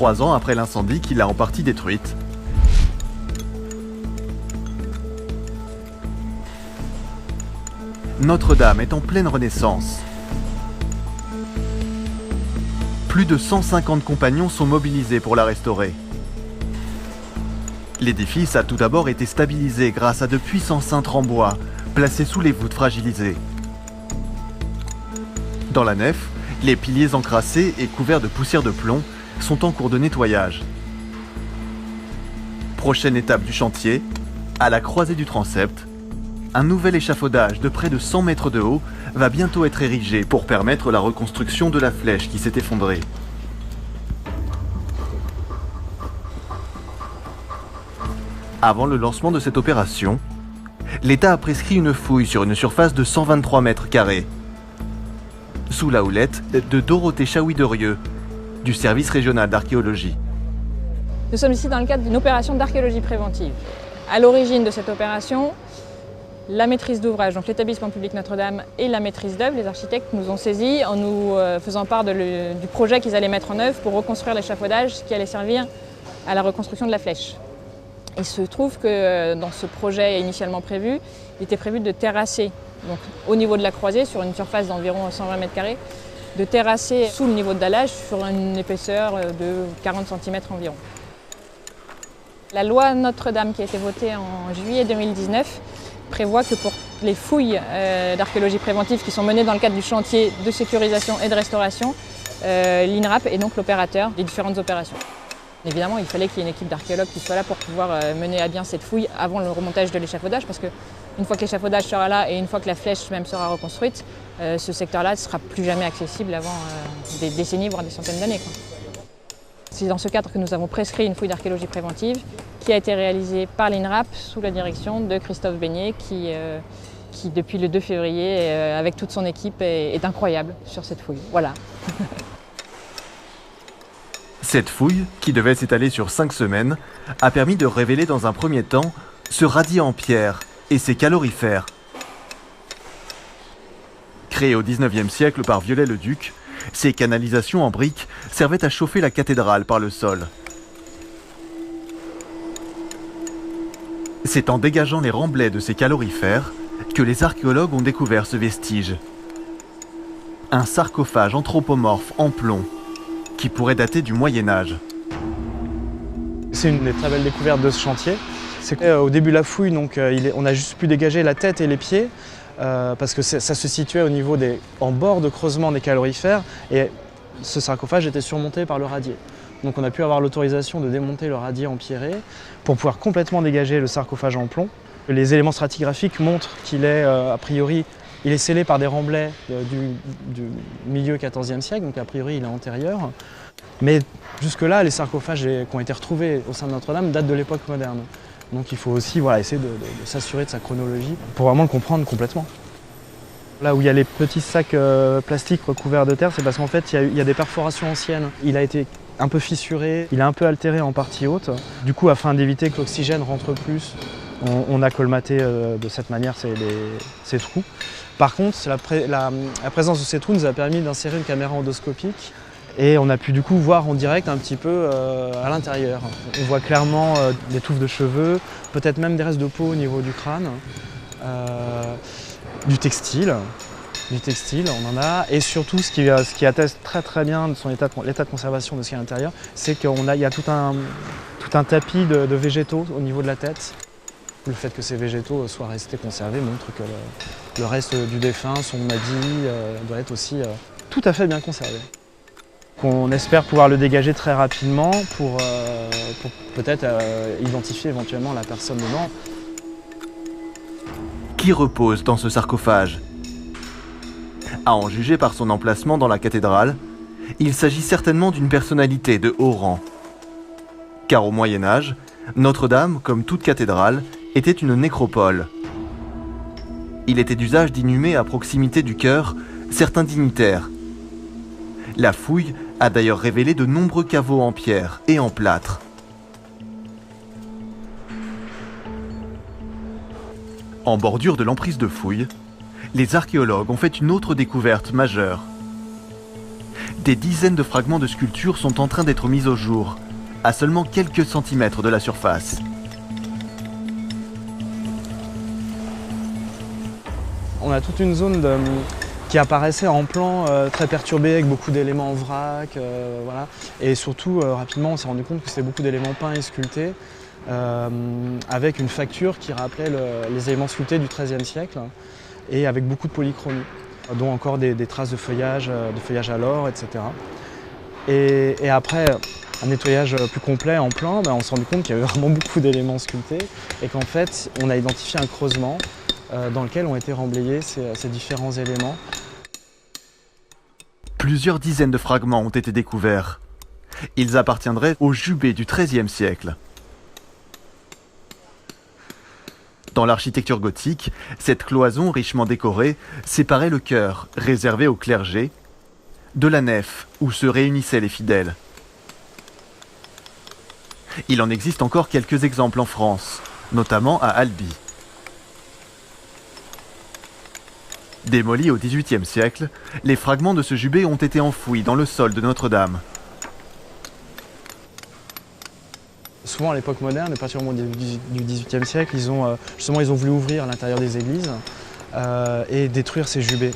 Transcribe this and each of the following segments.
3 ans après l'incendie qui l'a en partie détruite. Notre-Dame est en pleine renaissance. Plus de 150 compagnons sont mobilisés pour la restaurer. L'édifice a tout d'abord été stabilisé grâce à de puissants cintres en bois, placés sous les voûtes fragilisées. Dans la nef, les piliers encrassés et couverts de poussière de plomb sont en cours de nettoyage. Prochaine étape du chantier, à la croisée du transept, un nouvel échafaudage de près de 100 mètres de haut va bientôt être érigé pour permettre la reconstruction de la flèche qui s'est effondrée. Avant le lancement de cette opération, l'État a prescrit une fouille sur une surface de 123 mètres carrés, sous la houlette de Dorothée Chaoui-Derieux, du service régional d'archéologie. Nous sommes ici dans le cadre d'une opération d'archéologie préventive. À l'origine de cette opération, la maîtrise d'ouvrage, donc l'établissement public Notre-Dame et la maîtrise d'œuvre, les architectes nous ont saisis en nous faisant part du projet qu'ils allaient mettre en œuvre pour reconstruire l'échafaudage qui allait servir à la reconstruction de la flèche. Il se trouve que dans ce projet initialement prévu, il était prévu de terrasser, donc au niveau de la croisée, sur une surface d'environ 120 mètres carrés, de terrasser sous le niveau de dallage sur une épaisseur de 40 cm environ. La loi Notre-Dame qui a été votée en juillet 2019 prévoit que pour les fouilles d'archéologie préventive qui sont menées dans le cadre du chantier de sécurisation et de restauration, l'INRAP est donc l'opérateur des différentes opérations. Évidemment, il fallait qu'il y ait une équipe d'archéologues qui soit là pour pouvoir mener à bien cette fouille avant le remontage de l'échafaudage, parce qu'une fois que l'échafaudage sera là et une fois que la flèche même sera reconstruite, ce secteur-là ne sera plus jamais accessible avant des décennies, voire des centaines d'années. C'est dans ce cadre que nous avons prescrit une fouille d'archéologie préventive qui a été réalisée par l'INRAP sous la direction de Christophe Beignet qui depuis le 2 février, avec toute son équipe, est incroyable sur cette fouille. Voilà. Cette fouille, qui devait s'étaler sur 5 semaines, a permis de révéler dans un premier temps ce radier en pierre et ses calorifères. Créés au XIXe siècle par Viollet-le-Duc, ces canalisations en briques servaient à chauffer la cathédrale par le sol. C'est en dégageant les remblais de ces calorifères que les archéologues ont découvert ce vestige. Un sarcophage anthropomorphe en plomb qui pourrait dater du Moyen-Âge. C'est une des très belles découvertes de ce chantier. C'est qu'au début de la fouille, donc, on a juste pu dégager la tête et les pieds parce que ça se situait au niveau en bord de creusement des calorifères et ce sarcophage était surmonté par le radier. Donc on a pu avoir l'autorisation de démonter le radier empierré pour pouvoir complètement dégager le sarcophage en plomb. Les éléments stratigraphiques montrent qu'il est a priori il est scellé par des remblais du milieu XIVe siècle, donc a priori il est antérieur. Mais jusque-là, les sarcophages qui ont été retrouvés au sein de Notre-Dame datent de l'époque moderne. Donc il faut aussi essayer de s'assurer de sa chronologie pour vraiment le comprendre complètement. Là où il y a les petits sacs plastiques recouverts de terre, c'est parce qu'en fait il y a des perforations anciennes. Il a été un peu fissuré, il est un peu altéré en partie haute. Du coup, afin d'éviter que l'oxygène rentre plus, on a colmaté de cette manière ces trous. Par contre, la présence de ces trous nous a permis d'insérer une caméra endoscopique et on a pu du coup voir en direct un petit peu à l'intérieur. On voit clairement des touffes de cheveux, peut-être même des restes de peau au niveau du crâne, du textile, on en a. Et surtout, ce qui atteste très très bien de l'état de conservation de ce qu'il y a à l'intérieur, c'est qu'il y a tout un tapis de végétaux au niveau de la tête. Le fait que ces végétaux soient restés conservés montre que le reste du défunt, son madi, doit être aussi tout à fait bien conservé. On espère pouvoir le dégager très rapidement pour peut-être identifier éventuellement la personne dedans. Qui repose dans ce sarcophage? À en juger par son emplacement dans la cathédrale, il s'agit certainement d'une personnalité de haut rang. Car au Moyen-Âge, Notre-Dame, comme toute cathédrale, était une nécropole. Il était d'usage d'inhumer à proximité du chœur certains dignitaires. La fouille a d'ailleurs révélé de nombreux caveaux en pierre et en plâtre. En bordure de l'emprise de fouille, les archéologues ont fait une autre découverte majeure. Des dizaines de fragments de sculptures sont en train d'être mis au jour, à seulement quelques centimètres de la surface. On a toute une zone qui apparaissait en plan très perturbée avec beaucoup d'éléments en vrac. Voilà. Et surtout, rapidement, on s'est rendu compte que c'était beaucoup d'éléments peints et sculptés avec une facture qui rappelait les éléments sculptés du XIIIe siècle et avec beaucoup de polychromie, dont encore des traces de feuillage à l'or, etc. Et après un nettoyage plus complet en plan, on s'est rendu compte qu'il y avait vraiment beaucoup d'éléments sculptés et qu'en fait, on a identifié un creusement dans lequel ont été remblayés ces différents éléments. Plusieurs dizaines de fragments ont été découverts. Ils appartiendraient au Jubé du XIIIe siècle. Dans l'architecture gothique, cette cloison richement décorée séparait le chœur, réservé au clergé, de la nef, où se réunissaient les fidèles. Il en existe encore quelques exemples en France, notamment à Albi. Démolis au XVIIIe siècle, les fragments de ce jubé ont été enfouis dans le sol de Notre-Dame. Souvent à l'époque moderne, à partir du XVIIIe siècle, ils ont voulu ouvrir l'intérieur des églises et détruire ces jubés.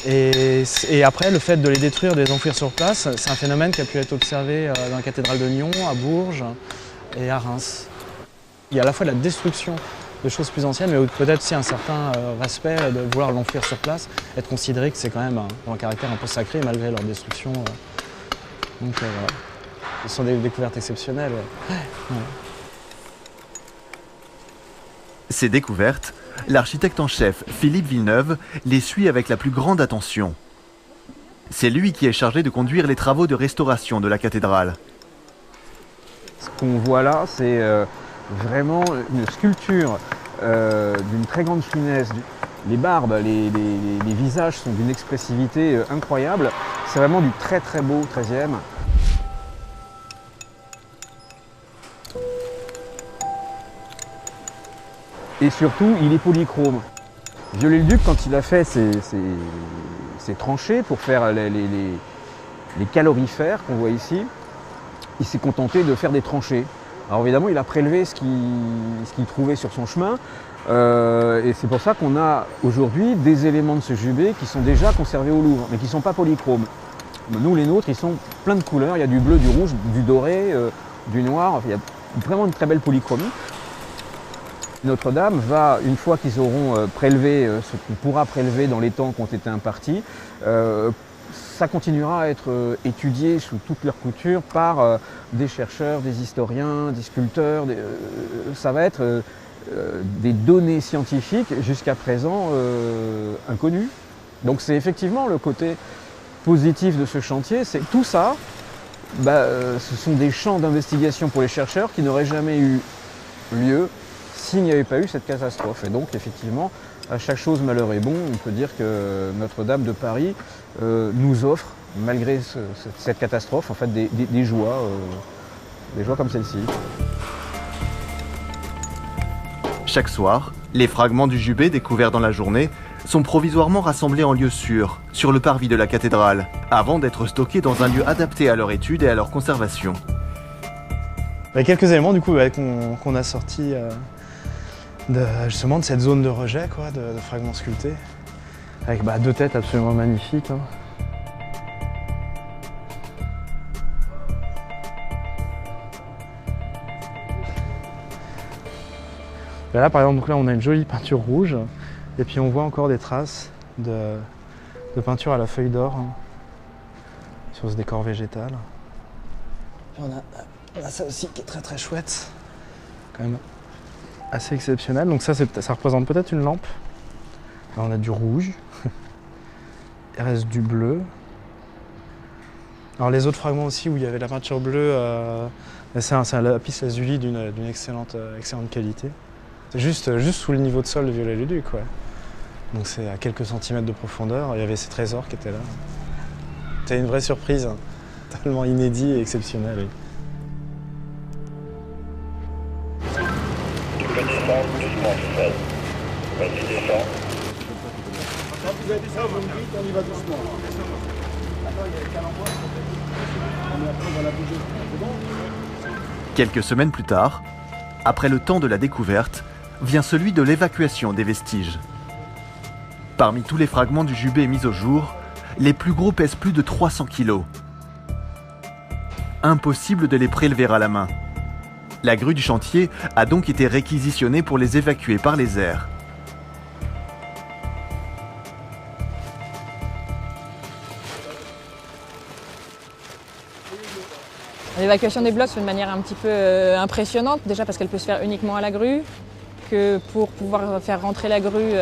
Et après, le fait de les détruire, de les enfouir sur place, c'est un phénomène qui a pu être observé dans la cathédrale de Nyon, à Bourges et à Reims. Il y a à la fois la destruction de choses plus anciennes, mais peut-être aussi un certain respect de vouloir l'enfouir sur place, être considéré que c'est quand même un caractère un peu sacré malgré leur destruction. Donc voilà. Ce sont des découvertes exceptionnelles. Ouais. Ces découvertes, l'architecte en chef Philippe Villeneuve les suit avec la plus grande attention. C'est lui qui est chargé de conduire les travaux de restauration de la cathédrale. Ce qu'on voit là, c'est vraiment une sculpture d'une très grande finesse. Les barbes, les visages sont d'une expressivité incroyable. C'est vraiment du très très beau 13e. Et surtout, il est polychrome. Viollet-le-Duc, quand il a fait ses tranchées pour faire les calorifères qu'on voit ici, il s'est contenté de faire des tranchées. Alors évidemment, il a prélevé ce qu'il trouvait sur son chemin. Et c'est pour ça qu'on a aujourd'hui des éléments de ce jubé qui sont déjà conservés au Louvre, mais qui ne sont pas polychromes. Nous, les nôtres, ils sont pleins de couleurs. Il y a du bleu, du rouge, du doré, du noir. Il y a vraiment une très belle polychromie. Notre-Dame va, une fois qu'ils auront prélevé ce qu'on pourra prélever dans les temps qui ont été impartis, ça continuera à être étudié sous toutes leurs coutures par des chercheurs, des historiens, des sculpteurs. Ça va être des données scientifiques jusqu'à présent inconnues. Donc c'est effectivement le côté positif de ce chantier, c'est tout ça, ce sont des champs d'investigation pour les chercheurs qui n'auraient jamais eu lieu s'il n'y avait pas eu cette catastrophe. Et donc effectivement, à chaque chose malheur est bon, on peut dire que Notre-Dame de Paris nous offre, malgré cette catastrophe, en fait, des joies comme celle-ci. Chaque soir, les fragments du jubé découverts dans la journée sont provisoirement rassemblés en lieu sûr, sur le parvis de la cathédrale, avant d'être stockés dans un lieu adapté à leur étude et à leur conservation. Il y a quelques éléments du coup qu'on a sortis justement de cette zone de rejet, de fragments sculptés, avec deux têtes absolument magnifiques. Et là par exemple, on a une jolie peinture rouge, et puis on voit encore des traces de peinture à la feuille d'or sur ce décor végétal. Puis on a ça aussi qui est très très chouette, quand même assez exceptionnel. Donc ça représente peut-être une lampe. Là on a du rouge, il reste du bleu. Alors les autres fragments aussi où il y avait la peinture bleue, c'est un lapis lazuli d'une excellente qualité. C'est juste sous le niveau de sol de Viollet-le-Duc. Donc c'est à quelques centimètres de profondeur, il y avait ces trésors qui étaient là. C'était une vraie surprise, tellement inédit et exceptionnel. Oui. Quand vous avez ça, vous me dites, on y va doucement. Quelques semaines plus tard, après le temps de la découverte, vient celui de l'évacuation des vestiges. Parmi tous les fragments du jubé mis au jour, les plus gros pèsent plus de 300 kg. Impossible de les prélever à la main. La grue du chantier a donc été réquisitionnée pour les évacuer par les airs. L'évacuation des blocs se fait de manière un petit peu impressionnante, déjà parce qu'elle peut se faire uniquement à la grue, que pour pouvoir faire rentrer la grue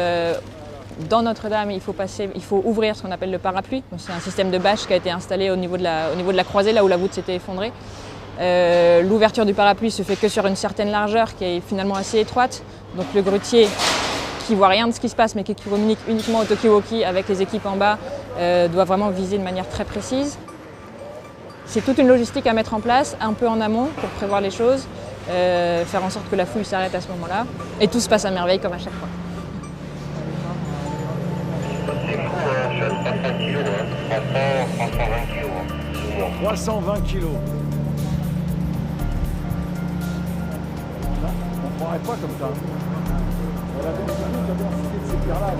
dans Notre-Dame, il faut ouvrir ce qu'on appelle le parapluie. C'est un système de bâche qui a été installé au niveau de la croisée, là où la voûte s'était effondrée. L'ouverture du parapluie se fait que sur une certaine largeur qui est finalement assez étroite. Donc le grutier, qui voit rien de ce qui se passe mais qui communique uniquement au talkie-walkie avec les équipes en bas, doit vraiment viser de manière très précise. C'est toute une logistique à mettre en place, un peu en amont pour prévoir les choses, faire en sorte que la fouille s'arrête à ce moment-là. Et tout se passe à merveille comme à chaque fois. 320 kilos. On ne prendrait pas comme ça. On a bien de ces pierres-là.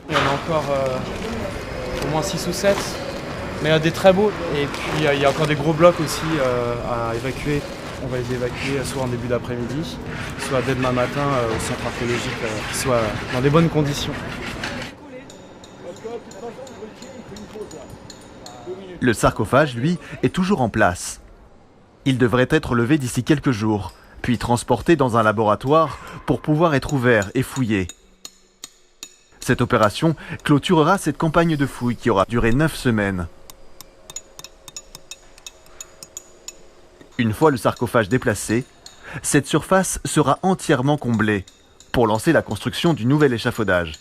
Il y en a encore au moins 6 ou 7, mais il y a des très beaux. Et puis il y a encore des gros blocs aussi à évacuer. On va les évacuer soit en début d'après-midi, soit dès demain matin au centre archéologique, qui soit dans des bonnes conditions. Le sarcophage, lui, est toujours en place. Il devrait être levé d'ici quelques jours, puis transporté dans un laboratoire pour pouvoir être ouvert et fouillé. Cette opération clôturera cette campagne de fouilles qui aura duré 9 semaines. Une fois le sarcophage déplacé, cette surface sera entièrement comblée pour lancer la construction du nouvel échafaudage.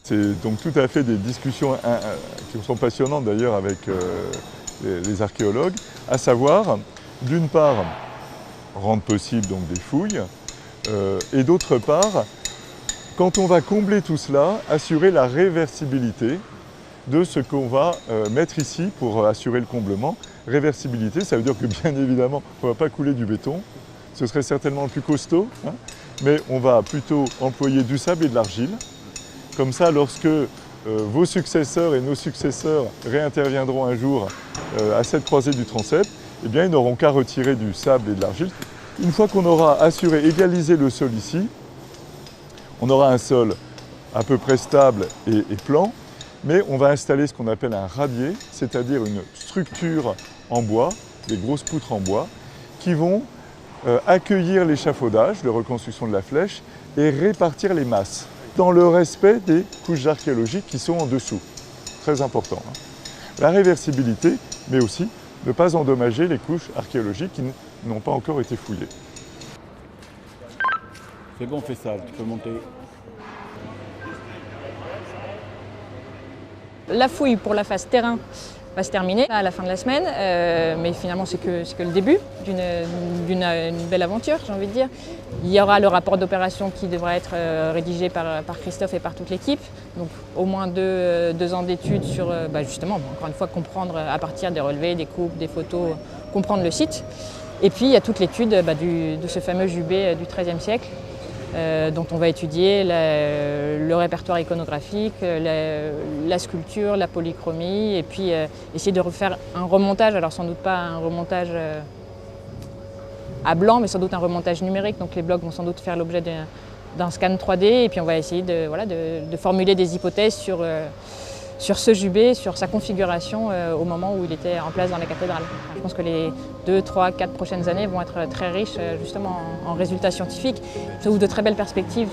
C'est donc tout à fait des discussions qui sont passionnantes d'ailleurs avec les archéologues, à savoir, d'une part, rendre possible donc des fouilles, et d'autre part, quand on va combler tout cela, assurer la réversibilité de ce qu'on va mettre ici pour assurer le comblement. Réversibilité, ça veut dire que bien évidemment, on ne va pas couler du béton, ce serait certainement le plus costaud, hein, mais on va plutôt employer du sable et de l'argile. Comme ça, lorsque vos successeurs et nos successeurs réinterviendront un jour à cette croisée du transept, eh bien, ils n'auront qu'à retirer du sable et de l'argile. Une fois qu'on aura assuré, égalisé le sol ici, on aura un sol à peu près stable et plan, mais on va installer ce qu'on appelle un radier, c'est-à-dire une structure en bois, des grosses poutres en bois, qui vont accueillir l'échafaudage de reconstruction de la flèche et répartir les masses dans le respect des couches archéologiques qui sont en dessous. Très important. Hein. La réversibilité, mais aussi ne pas endommager les couches archéologiques qui n'ont pas encore été fouillées. C'est bon, fais ça, tu peux monter. La fouille pour la phase terrain va se terminer à la fin de la semaine, mais finalement c'est que le début d'une belle aventure, j'ai envie de dire. Il y aura le rapport d'opération qui devra être rédigé par Christophe et par toute l'équipe, donc au moins deux ans d'études sur justement, encore une fois, comprendre à partir des relevés, des coupes, des photos, comprendre le site. Et puis il y a toute l'étude de ce fameux jubé du XIIIe siècle, dont on va étudier le répertoire iconographique, la sculpture, la polychromie, et puis essayer de refaire un remontage, alors sans doute pas un remontage à blanc, mais sans doute un remontage numérique, donc les blocs vont sans doute faire l'objet d'un scan 3D, et puis on va essayer de formuler des hypothèses sur ce jubé, sur sa configuration au moment où il était en place dans la cathédrale. Je pense que les 2, 3, 4 prochaines années vont être très riches justement en résultats scientifiques. Ça ouvre de très belles perspectives.